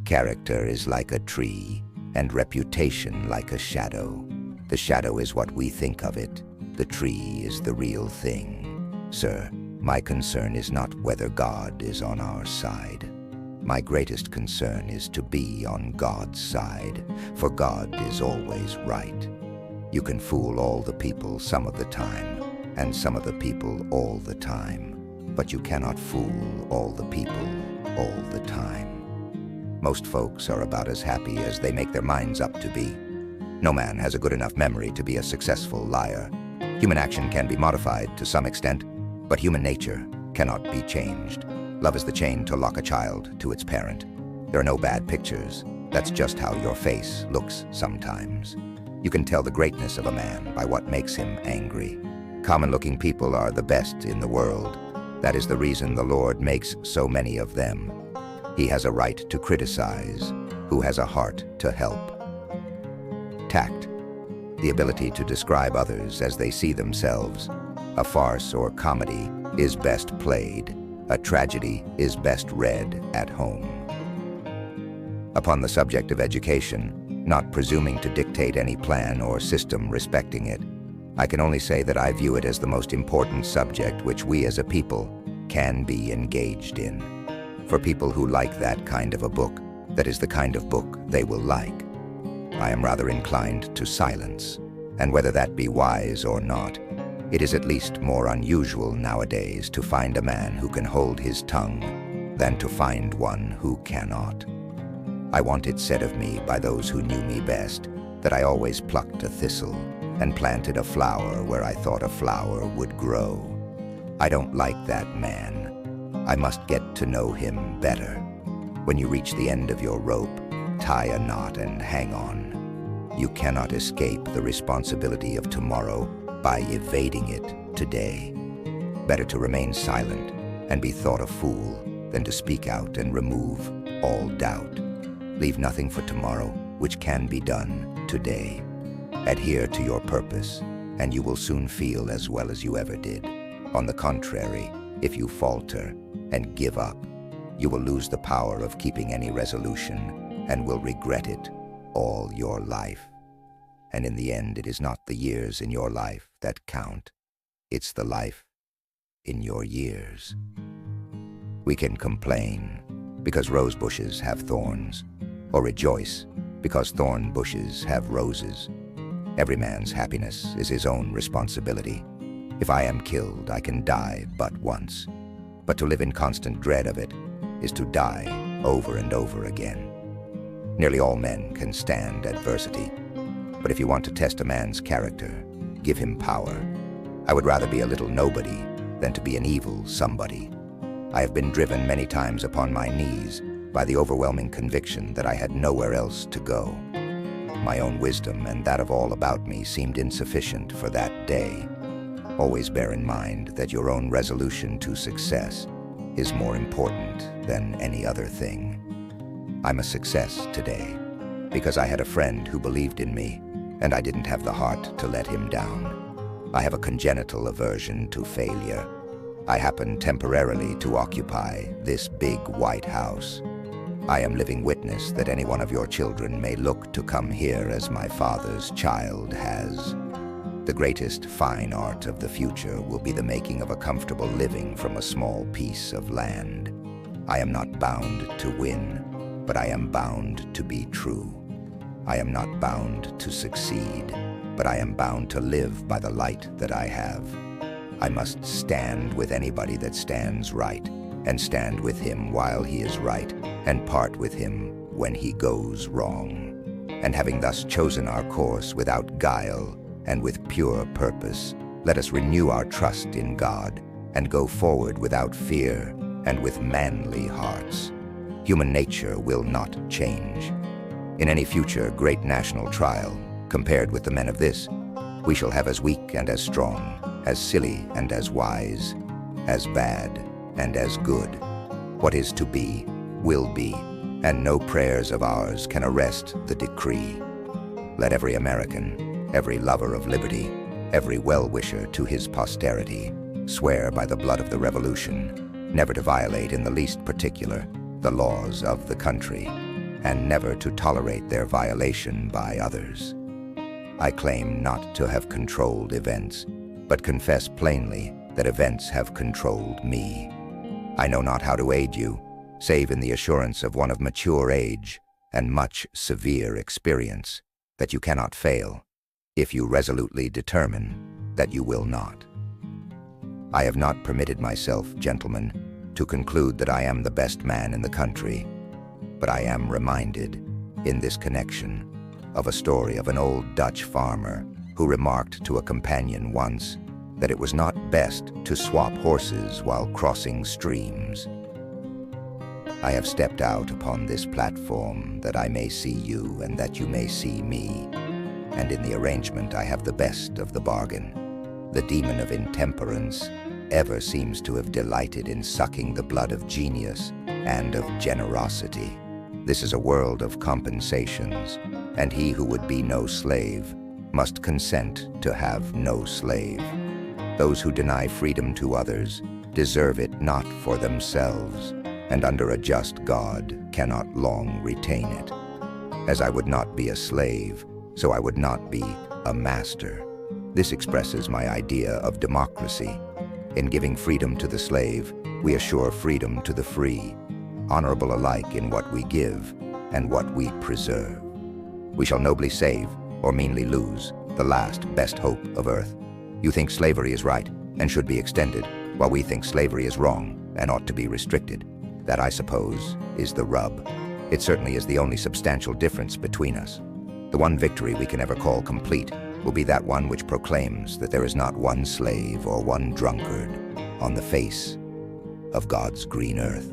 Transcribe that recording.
Character is like a tree, and reputation like a shadow. The shadow is what we think of it. The tree is the real thing. Sir, my concern is not whether God is on our side. My greatest concern is to be on God's side, for God is always right. You can fool all the people some of the time, and some of the people all the time, but you cannot fool all the people all the time. Most folks are about as happy as they make their minds up to be. No man has a good enough memory to be a successful liar. Human action can be modified to some extent, but human nature cannot be changed. Love is the chain to lock a child to its parent. There are no bad pictures. That's just how your face looks sometimes. You can tell the greatness of a man by what makes him angry. Common-looking people are the best in the world. That is the reason the Lord makes so many of them. He has a right to criticize, who has a heart to help. Tact, the ability to describe others as they see themselves. A farce or comedy is best played. A tragedy is best read at home. Upon the subject of education, not presuming to dictate any plan or system respecting it, I can only say that I view it as the most important subject which we as a people can be engaged in. For people who like that kind of a book, that is the kind of book they will like. I am rather inclined to silence, and whether that be wise or not, it is at least more unusual nowadays to find a man who can hold his tongue than to find one who cannot. I want it said of me by those who knew me best that I always plucked a thistle and planted a flower where I thought a flower would grow. I don't like that man. I must get to know him better. When you reach the end of your rope, tie a knot and hang on. You cannot escape the responsibility of tomorrow by evading it today. Better to remain silent and be thought a fool than to speak out and remove all doubt. Leave nothing for tomorrow which can be done today. Adhere to your purpose, and you will soon feel as well as you ever did. On the contrary, if you falter and give up, you will lose the power of keeping any resolution and will regret it all your life. And in the end, it is not the years in your life that count. It's the life in your years. We can complain because rose bushes have thorns, or rejoice because thorn bushes have roses. Every man's happiness is his own responsibility. If I am killed, I can die but once. But to live in constant dread of it is to die over and over again. Nearly all men can stand adversity. But if you want to test a man's character, give him power. I would rather be a little nobody than to be an evil somebody. I have been driven many times upon my knees by the overwhelming conviction that I had nowhere else to go. My own wisdom and that of all about me seemed insufficient for that day. Always bear in mind that your own resolution to success is more important than any other thing. I'm a success today because I had a friend who believed in me, and I didn't have the heart to let him down. I have a congenital aversion to failure. I happen temporarily to occupy this big white house. I am living witness that any one of your children may look to come here as my father's child has. The greatest fine art of the future will be the making of a comfortable living from a small piece of land. I am not bound to win, but I am bound to be true. I am not bound to succeed, but I am bound to live by the light that I have. I must stand with anybody that stands right, and stand with him while he is right, and part with him when he goes wrong. And having thus chosen our course without guile and with pure purpose, let us renew our trust in God and go forward without fear and with manly hearts. Human nature will not change. In any future great national trial, compared with the men of this, we shall have as weak and as strong, as silly and as wise, as bad and as good. What is to be, will be, and no prayers of ours can arrest the decree. Let every American, every lover of liberty, every well-wisher to his posterity, swear by the blood of the Revolution, never to violate in the least particular the laws of the country, and never to tolerate their violation by others. I claim not to have controlled events, but confess plainly that events have controlled me. I know not how to aid you, save in the assurance of one of mature age and much severe experience, that you cannot fail, if you resolutely determine that you will not. I have not permitted myself, gentlemen, to conclude that I am the best man in the country, but I am reminded, in this connection, of a story of an old Dutch farmer who remarked to a companion once that it was not best to swap horses while crossing streams. I have stepped out upon this platform that I may see you and that you may see me, and in the arrangement I have the best of the bargain. The demon of intemperance ever seems to have delighted in sucking the blood of genius and of generosity. This is a world of compensations, and he who would be no slave must consent to have no slave. Those who deny freedom to others deserve it not for themselves, and under a just God cannot long retain it. As I would not be a slave, so I would not be a master. This expresses my idea of democracy. In giving freedom to the slave, we assure freedom to the free, honorable alike in what we give and what we preserve. We shall nobly save, or meanly lose, the last best hope of earth. You think slavery is right and should be extended, while we think slavery is wrong and ought to be restricted. That, I suppose, is the rub. It certainly is the only substantial difference between us. The one victory we can ever call complete will be that one which proclaims that there is not one slave or one drunkard on the face of God's green earth.